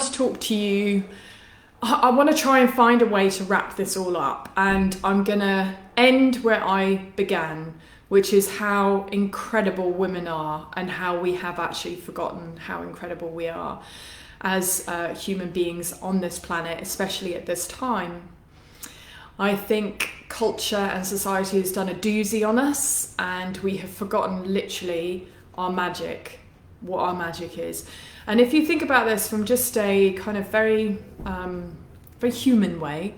to talk to you. I want to try and find a way to wrap this all up, and I'm going to end where I began, which is how incredible women are and how we have actually forgotten how incredible we are as human beings on this planet, especially at this time. I think culture and society has done a doozy on us, and we have forgotten literally our magic, what our magic is. And if you think about this from just a kind of very human way,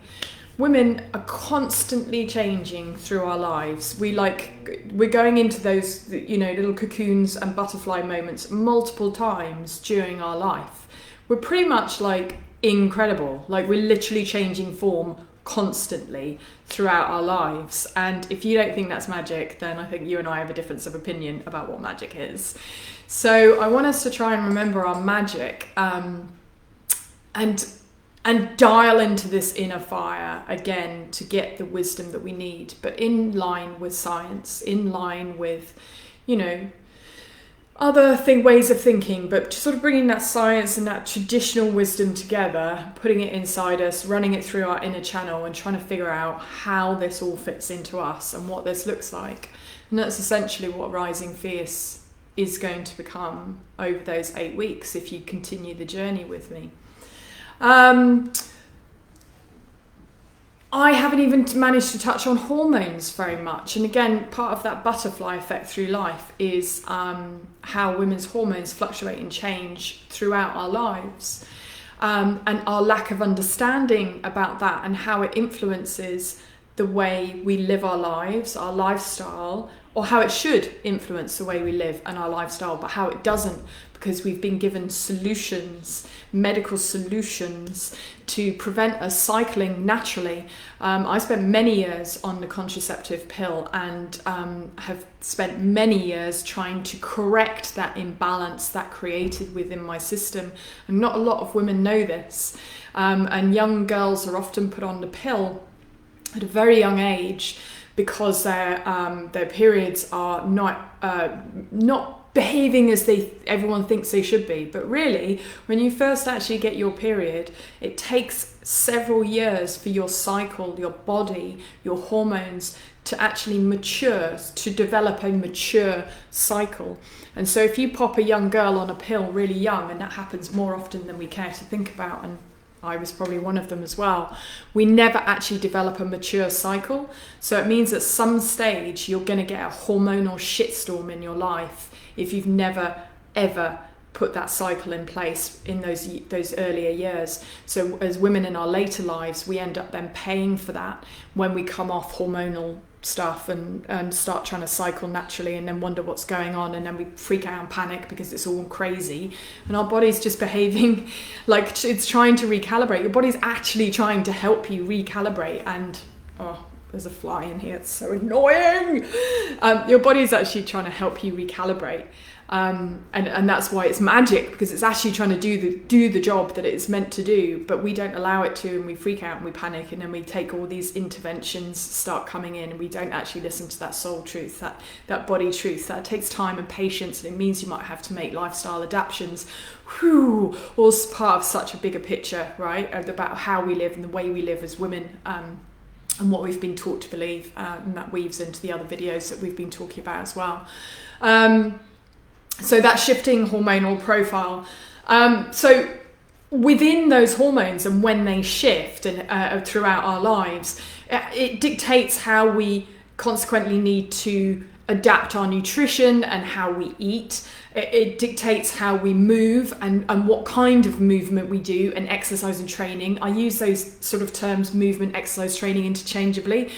women are constantly changing through our lives. We're going into those, little cocoons and butterfly moments multiple times during our life. We're pretty much incredible. We're literally changing form constantly throughout our lives. And if you don't think that's magic, then I think you and I have a difference of opinion about what magic is. So I want us to try and remember our magic, and dial into this inner fire again to get the wisdom that we need, but in line with science, in line with, other ways of thinking, but just sort of bringing that science and that traditional wisdom together, putting it inside us, running it through our inner channel and trying to figure out how this all fits into us and what this looks like. And that's essentially what Rising Fierce is going to become over those 8 weeks if you continue the journey with me. I haven't even managed to touch on hormones very much. And again, part of that butterfly effect through life is how women's hormones fluctuate and change throughout our lives. And our lack of understanding about that and how it influences the way we live our lives, our lifestyle, or how it should influence the way we live and our lifestyle, but how it doesn't, because we've been given solutions, medical solutions, to prevent us cycling naturally. I spent many years on the contraceptive pill and have spent many years trying to correct that imbalance that created within my system. And not a lot of women know this. And young girls are often put on the pill at a very young age because their periods are not behaving as everyone thinks they should be. But really, when you first actually get your period, it takes several years for your cycle, your body, your hormones to actually mature, to develop a mature cycle. And so if you pop a young girl on a pill really young, and that happens more often than we care to think about, and I was probably one of them as well, we never actually develop a mature cycle. So it means at some stage you're going to get a hormonal shitstorm in your life if you've never ever put that cycle in place in those earlier years. So as women in our later lives, we end up then paying for that when we come off hormonal stuff and start trying to cycle naturally, and then wonder what's going on, and then we freak out and panic because it's all crazy and our body's just behaving like it's trying to recalibrate. Your body's actually trying to help you recalibrate, and there's a fly in here, it's so annoying. Your body's actually trying to help you recalibrate, and that's why it's magic, because it's actually trying to do the job that it's meant to do, but we don't allow it to, and we freak out and we panic, and then we take all these interventions start coming in, and we don't actually listen to that soul truth, that body truth. That takes time and patience, and it means you might have to make lifestyle adaptations. All part of such a bigger picture, right, about how we live and the way we live as women, and what we've been taught to believe, and that weaves into the other videos that we've been talking about as well. So that shifting hormonal profile. So within those hormones and when they shift and throughout our lives, it dictates how we consequently need to adapt our nutrition and how we eat. It dictates how we move and what kind of movement we do, and exercise and training. I use those sort of terms, movement, exercise, training, interchangeably.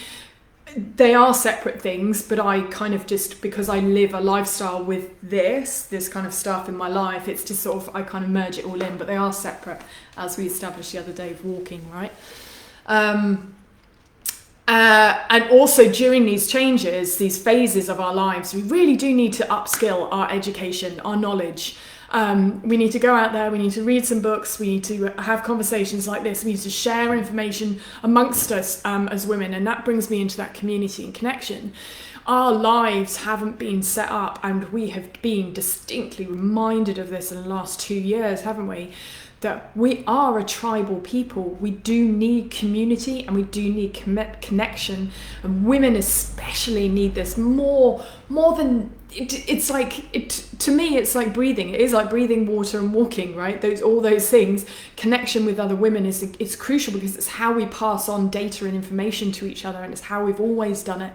They are separate things, but I kind of just, because I live a lifestyle with this kind of stuff in my life, it's just sort of, I kind of merge it all in, but they are separate, as we established the other day of walking, right? And also during these changes, these phases of our lives, we really do need to upskill our education, our knowledge. We need to go out there, we need to read some books, we need to have conversations like this, we need to share information amongst us as women, and that brings me into that community and connection. Our lives haven't been set up, and we have been distinctly reminded of this in the last 2 years, haven't we? that we are a tribal people. We do need community and we do need connection, and women especially need this more than it's like to me it's like breathing. It is like breathing, water and walking, right? All those things. Connection with other women is crucial, because it's how we pass on data and information to each other, and it's how we've always done it.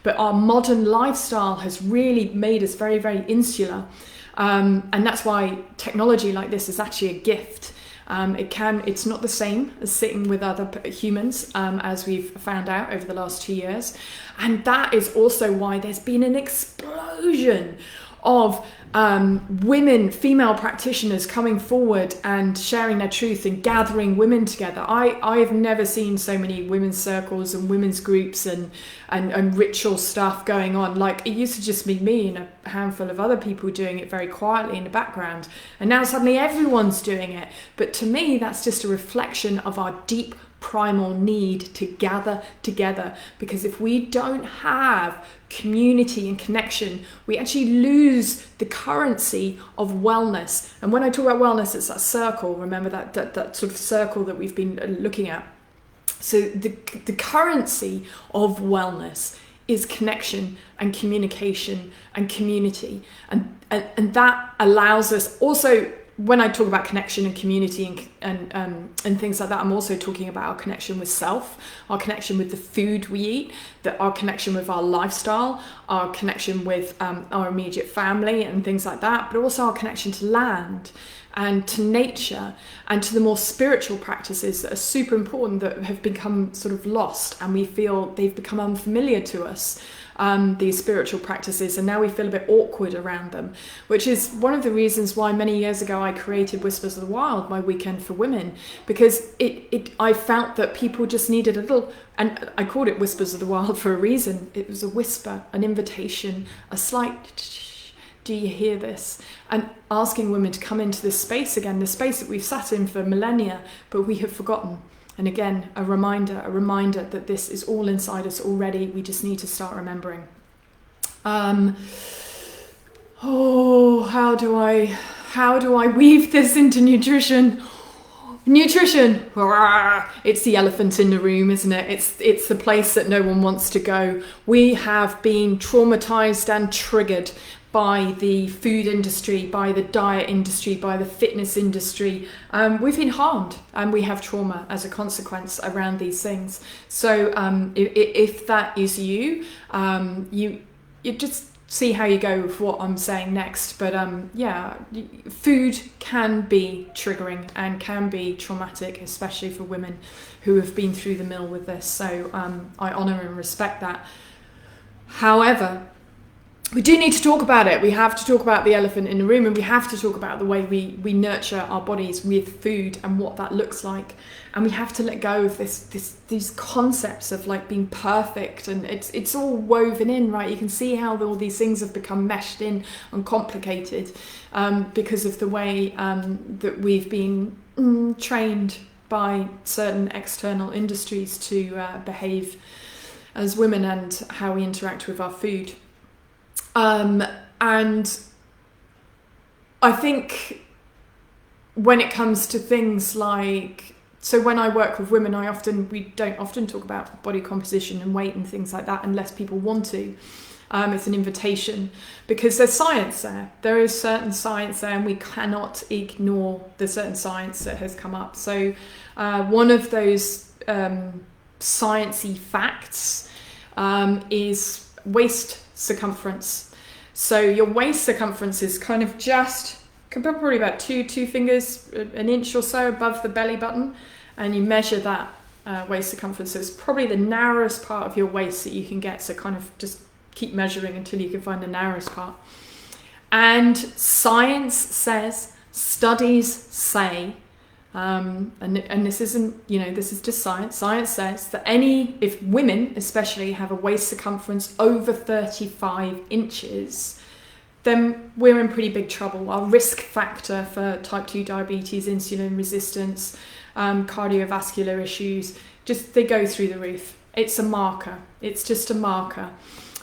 But our modern lifestyle has really made us very, very insular. And that's why technology like this is actually a gift. It's not the same as sitting with other humans, as we've found out over the last 2 years. And that is also why there's been an explosion of women, female practitioners coming forward and sharing their truth and gathering women together. I've never seen so many women's circles and women's groups and ritual stuff going on. Like, it used to just be me and a handful of other people doing it very quietly in the background, and now suddenly everyone's doing it. But to me, that's just a reflection of our deep primal need to gather together, because if we don't have community and connection, we actually lose the currency of wellness. And when I talk about wellness, it's that circle. Remember that sort of circle that we've been looking at. So the currency of wellness is connection and communication and community, and that allows us also. When I talk about connection and community and things like that, I'm also talking about our connection with self, our connection with the food we eat, our connection with our lifestyle, our connection with our immediate family and things like that, but also our connection to land and to nature and to the more spiritual practices that are super important, that have become sort of lost, and we feel they've become unfamiliar to us. These spiritual practices, and now we feel a bit awkward around them, which is one of the reasons why many years ago I created Whispers of the Wild, my weekend for women, because I felt that people just needed a little, and I called it Whispers of the Wild for a reason. It was a whisper, an invitation, a slight do you hear this? And asking women to come into this space again, the space that we've sat in for millennia, but we have forgotten. And again, a reminder that this is all inside us already. We just need to start remembering. How do I weave this into nutrition? Nutrition! It's the elephant in the room, isn't it? It's the place that no one wants to go. We have been traumatized and triggered by the food industry, by the diet industry, by the fitness industry. We've been harmed, and we have trauma as a consequence around these things. So if that is you just see how you go with what I'm saying next. But food can be triggering and can be traumatic, especially for women who have been through the mill with this. So I honour and respect that. However, we do need to talk about it. We have to talk about the elephant in the room, and we have to talk about the way we nurture our bodies with food and what that looks like. And we have to let go of these concepts of like being perfect, and it's all woven in, right? You can see how all these things have become meshed in and complicated because of the way that we've been trained by certain external industries to behave as women, and how we interact with our food. And I think when it comes to things like, so when I work with women, we don't often talk about body composition and weight and things like that unless people want to. It's an invitation, because there's science there. There is certain science there, and we cannot ignore the certain science that has come up. So one of those sciencey facts is waist circumference. So your waist circumference is kind of probably about two fingers, an inch or so above the belly button, and you measure that waist circumference. So it's probably the narrowest part of your waist that you can get. So kind of just keep measuring until you can find the narrowest part. And science says, studies say, and this isn't, this is just science. Science says that if women especially have a waist circumference over 35 inches, then we're in pretty big trouble. Our risk factor for type 2 diabetes, insulin resistance, cardiovascular issues, they go through the roof. It's a marker. It's just a marker.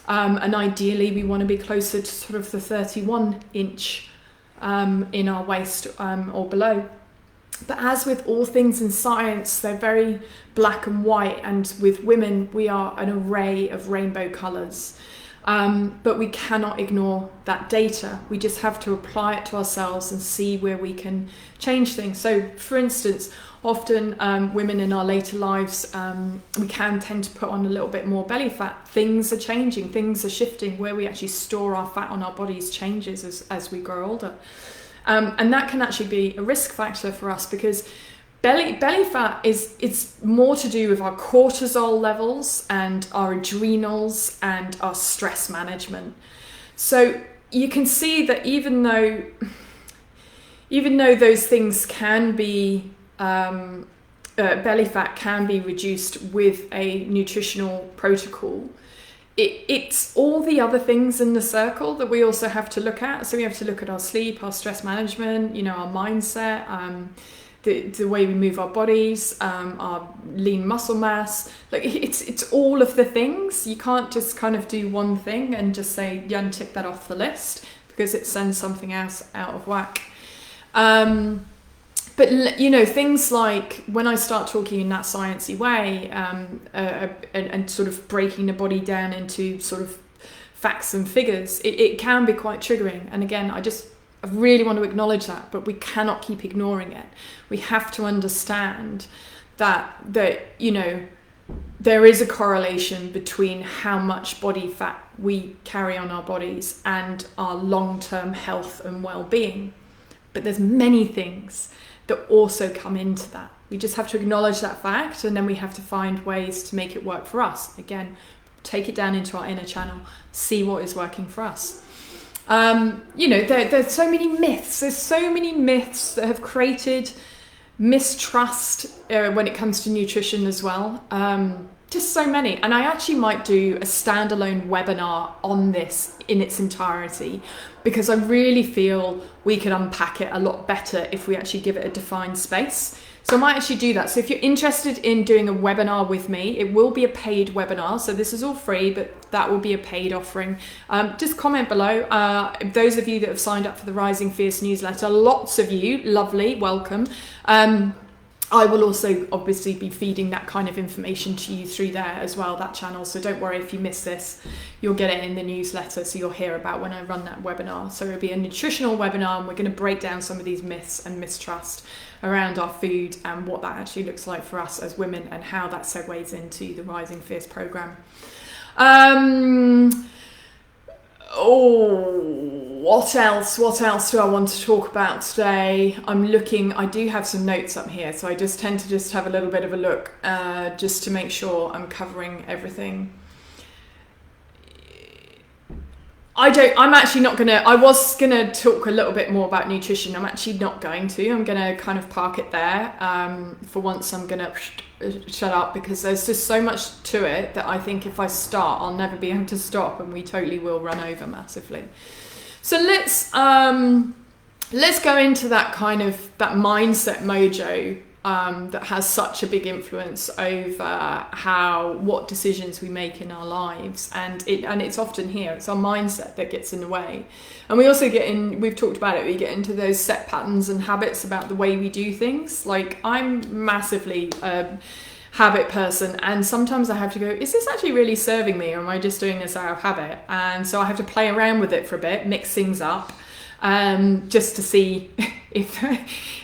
And ideally we want to be closer to sort of the 31 inch in our waist or below. But as with all things in science, they're very black and white. And with women, we are an array of rainbow colours. But we cannot ignore that data. We just have to apply it to ourselves and see where we can change things. So, for instance, often women in our later lives, we can tend to put on a little bit more belly fat. Things are changing, things are shifting. Where we actually store our fat on our bodies changes as we grow older. And that can actually be a risk factor for us, because belly fat it's more to do with our cortisol levels and our adrenals and our stress management. So you can see that even though those things can be belly fat can be reduced with a nutritional protocol, it's all the other things in the circle that we also have to look at. So we have to look at our sleep, our stress management, our mindset, the way we move our bodies, our lean muscle mass. Like it's all of the things. You can't just kind of do one thing and just say, yeah, and tick that off the list, because it sends something else out of whack. But things like when I start talking in that sciencey way, and sort of breaking the body down into sort of facts and figures, it can be quite triggering. And again, I really want to acknowledge that, but we cannot keep ignoring it. We have to understand that there is a correlation between how much body fat we carry on our bodies and our long-term health and well-being. But there's many things that also come into that. We just have to acknowledge that fact, and then we have to find ways to make it work for us. Again, take it down into our inner channel, see what is working for us. There's so many myths. There's so many myths that have created mistrust when it comes to nutrition as well. Just so many. And I actually might do a standalone webinar on this in its entirety, because I really feel we could unpack it a lot better if we actually give it a defined space. So I might actually do that. So if you're interested in doing a webinar with me, it will be a paid webinar. So this is all free, but that will be a paid offering. Just comment below. Those of you that have signed up for the Rising Fierce newsletter, lots of you, lovely, welcome. I will also obviously be feeding that kind of information to you through there as well, that channel. So don't worry if you miss this, you'll get it in the newsletter. So you'll hear about when I run that webinar. So it'll be a nutritional webinar, and we're going to break down some of these myths and mistrust around our food and what that actually looks like for us as women, and how that segues into the Rising Fierce program. What else do I want to talk about today? I do have some notes up here, so I just tend to just have a little bit of a look, just to make sure I'm covering everything. I was gonna talk a little bit more about nutrition. I'm actually not going to. I'm gonna kind of park it there. For once, I'm gonna shut up, because there's just so much to it that I think if I start, I'll never be able to stop, and we totally will run over massively. So let's go into that kind of that mindset mojo that has such a big influence over what decisions we make in our lives, and it's often here. It's our mindset that gets in the way, and we also we've talked about it. We get into those set patterns and habits about the way we do things. Like, I'm massively habit person, and sometimes I have to go, is this actually really serving me, or am I just doing this out of habit? And so I have to play around with it for a bit, mix things up, just to see if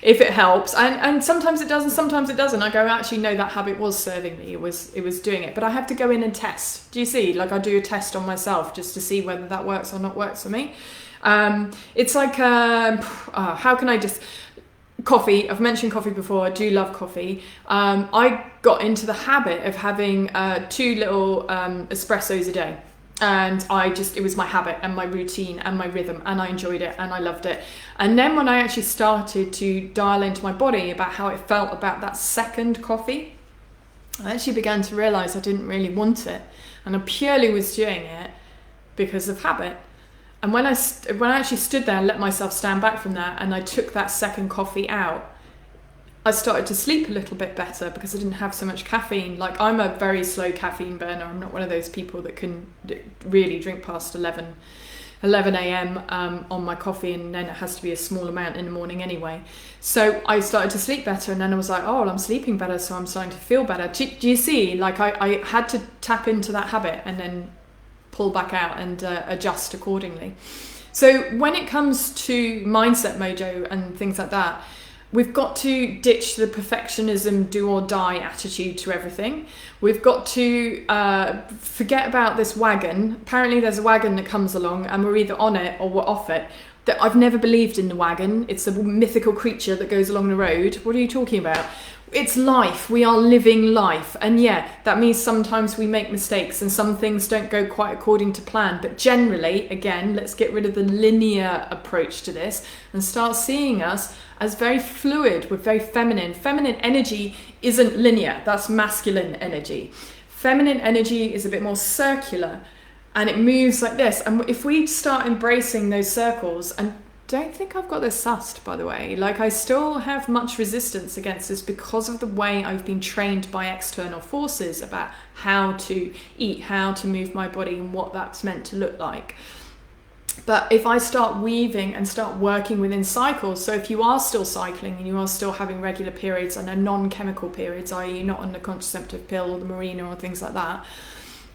it helps. And sometimes it does and sometimes it doesn't. I go, actually no, that habit was serving me, it was doing it, but I have to go in and test. Do you see? Like, I do a test on myself just to see whether that works or not works for me. It's like how can I just coffee. I've mentioned coffee before. I do love coffee. I got into the habit of having 2 little espressos a day. And it was my habit and my routine and my rhythm, and I enjoyed it and I loved it. And then when I actually started to dial into my body about how it felt about that second coffee, I actually began to realize I didn't really want it, and I purely was doing it because of habit. And when I actually stood there and let myself stand back from that, and I took that second coffee out, I started to sleep a little bit better because I didn't have so much caffeine. Like, I'm a very slow caffeine burner. I'm not one of those people that can really drink past 11 11 a.m. On my coffee, and then it has to be a small amount in the morning anyway. So I started to sleep better, and then I was like, oh, well, I'm sleeping better, so I'm starting to feel better. Do you see? Like I had to tap into that habit and then pull back out and adjust accordingly. So when it comes to Mindset Mojo and things like that, we've got to ditch the perfectionism, do or die attitude to everything. We've got to forget about this wagon. Apparently there's a wagon that comes along and we're either on it or we're off it. That I've never believed in the wagon. It's a mythical creature that goes along the road. What are you talking about? It's life. We are living life. And yeah, that means sometimes we make mistakes and some things don't go quite according to plan. But generally, again, let's get rid of the linear approach to this and start seeing us as very fluid. We're very feminine. Feminine energy isn't linear. That's masculine energy. Feminine energy is a bit more circular and it moves like this. And if we start embracing those circles, and don't think I've got this sussed, by the way. Like, I still have much resistance against this because of the way I've been trained by external forces about how to eat, how to move my body, and what that's meant to look like. But if I start weaving and start working within cycles, so if you are still cycling and you are still having regular periods and non-chemical periods, i.e. not on the contraceptive pill or the Mirena or things like that,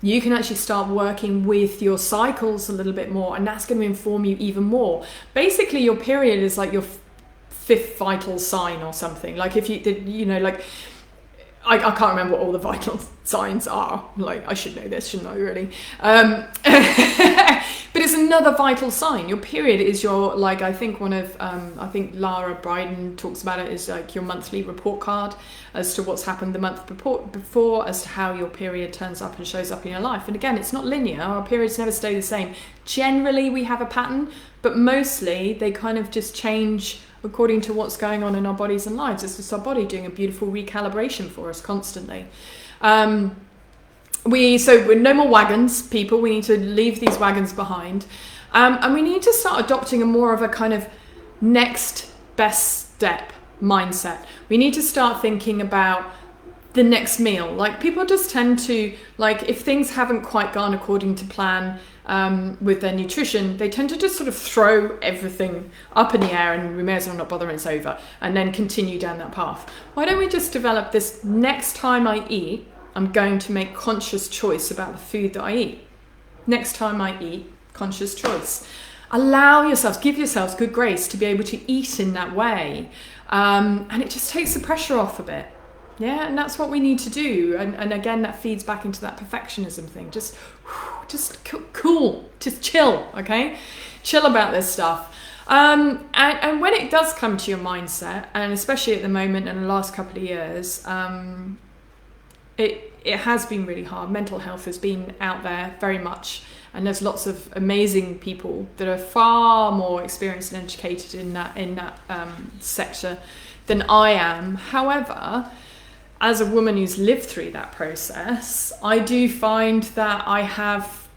you can actually start working with your cycles a little bit more, and that's going to inform you even more. Basically, your period is like your fifth vital sign or something. Like if you know, like I can't remember what all the vital signs are. Like, I should know this, shouldn't I, really? But it's another vital sign. Your period is your, like, I think one of, I think Lara Briden talks about it as like your monthly report card as to what's happened the month before, as to how your period turns up and shows up in your life. And again, it's not linear. Our periods never stay the same. Generally, we have a pattern, but mostly they kind of just change according to what's going on in our bodies and lives. It's just our body doing a beautiful recalibration for us constantly. So we're no more wagons, people. We need to leave these wagons behind. And we need to start adopting a more of a kind of next best step mindset. We need to start thinking about the next meal. Like, people just tend to, like, if things haven't quite gone according to plan with their nutrition, they tend to just sort of throw everything up in the air and we may as well not bother, it's over, and then continue down that path. Why don't we just develop this: next time I eat, I'm going to make conscious choice about the food that I eat. Next time I eat, conscious choice. Allow yourselves, give yourselves good grace to be able to eat in that way. And it just takes the pressure off a bit. Yeah, and that's what we need to do. And again, that feeds back into that perfectionism thing. Just cool, just chill, okay? Chill about this stuff. And when it does come to your mindset, and especially at the moment in the last couple of years, it has been really hard. Mental health has been out there very much, and there's lots of amazing people that are far more experienced and educated in that sector than I am. However, as a woman who's lived through that process, I do find that I have,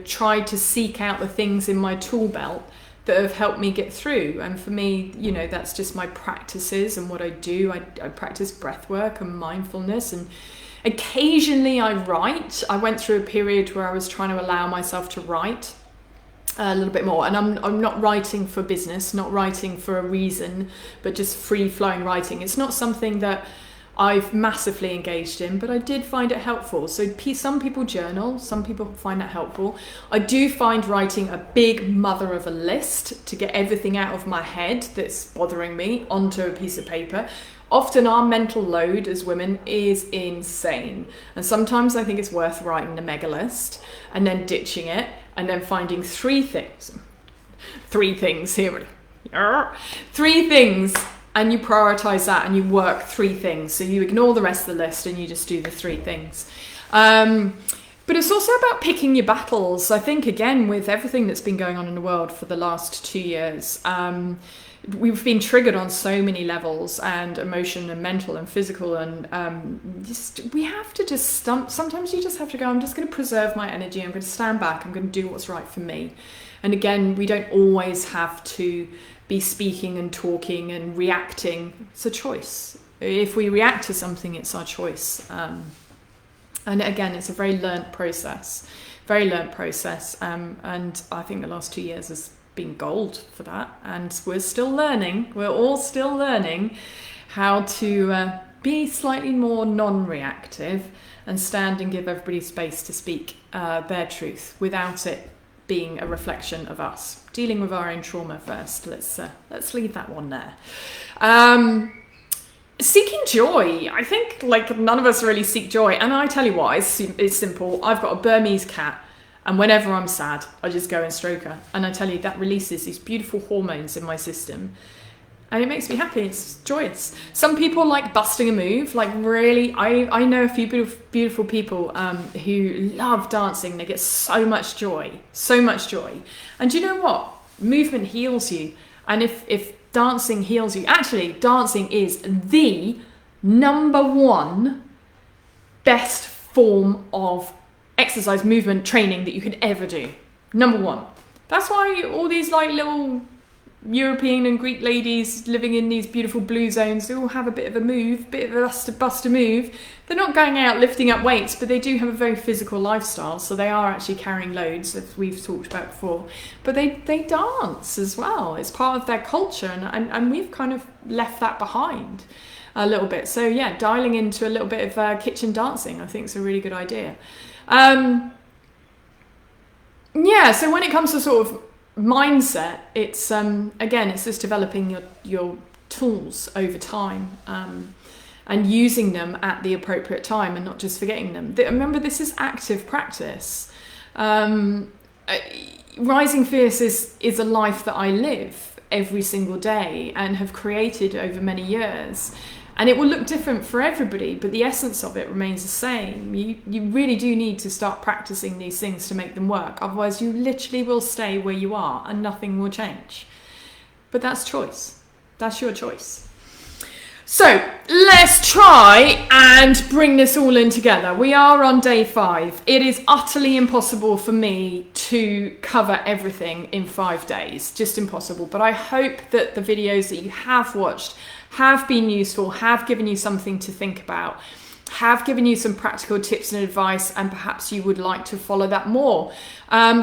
tried to seek out the things in my tool belt that have helped me get through. And for me, that's just my practices and what I do. I practice breath work and mindfulness, and occasionally I write. I went through a period where I was trying to allow myself to write a little bit more, and I'm not writing for business, not writing for a reason, but just free-flowing writing. It's not something that I've massively engaged in, but I did find it helpful. So some people journal, some people find that helpful. I do find writing a big mother of a list to get everything out of my head that's bothering me onto a piece of paper. Often our mental load as women is insane. And sometimes I think it's worth writing the mega list and then ditching it and then finding three things here. 3 things. And you prioritize that and you work 3 things. So you ignore the rest of the list and you just do the 3 things. But it's also about picking your battles. I think, again, with everything that's been going on in the world for the last 2 years, we've been triggered on so many levels, and emotion and mental and physical, and we have to just sometimes you just have to go, I'm just going to preserve my energy, I'm going to stand back, I'm going to do what's right for me. And again, we don't always have to be speaking and talking and reacting. It's a choice. If we react to something, it's our choice. And again, it's a very learnt process. very learnt process. And I think the last 2 years has been gold for that. And we're still learning. We're all still learning how to be slightly more non-reactive and stand and give everybody space to speak their truth without it being a reflection of us. Dealing with our own trauma first. Let's leave that one there. Seeking joy. I think like none of us really seek joy. And I tell you what, it's simple. I've got a Burmese cat, and whenever I'm sad, I just go and stroke her. And I tell you, that releases these beautiful hormones in my system. And it makes me happy. It's joyous. Some people like busting a move. Like really, I know a few beautiful people who love dancing. They get so much joy. So much joy. And do you know what? Movement heals you. And if dancing heals you, actually, dancing is the #1 best form of exercise, movement, training that you could ever do. #1. That's why all these like little European and Greek ladies living in these beautiful blue zones, they all have a bit of a move, bit of a bust a move. They're not going out lifting up weights, but they do have a very physical lifestyle, so they are actually carrying loads, as we've talked about before. But they dance as well. It's part of their culture, and we've kind of left that behind a little bit. So yeah, dialing into a little bit of kitchen dancing, I think is a really good idea. Yeah, so when it comes to sort of mindset, it's again, it's just developing your tools over time, and using them at the appropriate time and not just forgetting them. Remember, this is active practice. Rising Fierce is a life that I live every single day and have created over many years. And it will look different for everybody, but the essence of it remains the same. You really do need to start practicing these things to make them work. Otherwise, you literally will stay where you are and nothing will change. But that's choice. That's your choice. So let's try and bring this all in together. We are on day 5. It is utterly impossible for me to cover everything in 5 days. Just impossible. But I hope that the videos that you have watched have been useful, have given you something to think about, have given you some practical tips and advice, and perhaps you would like to follow that more. So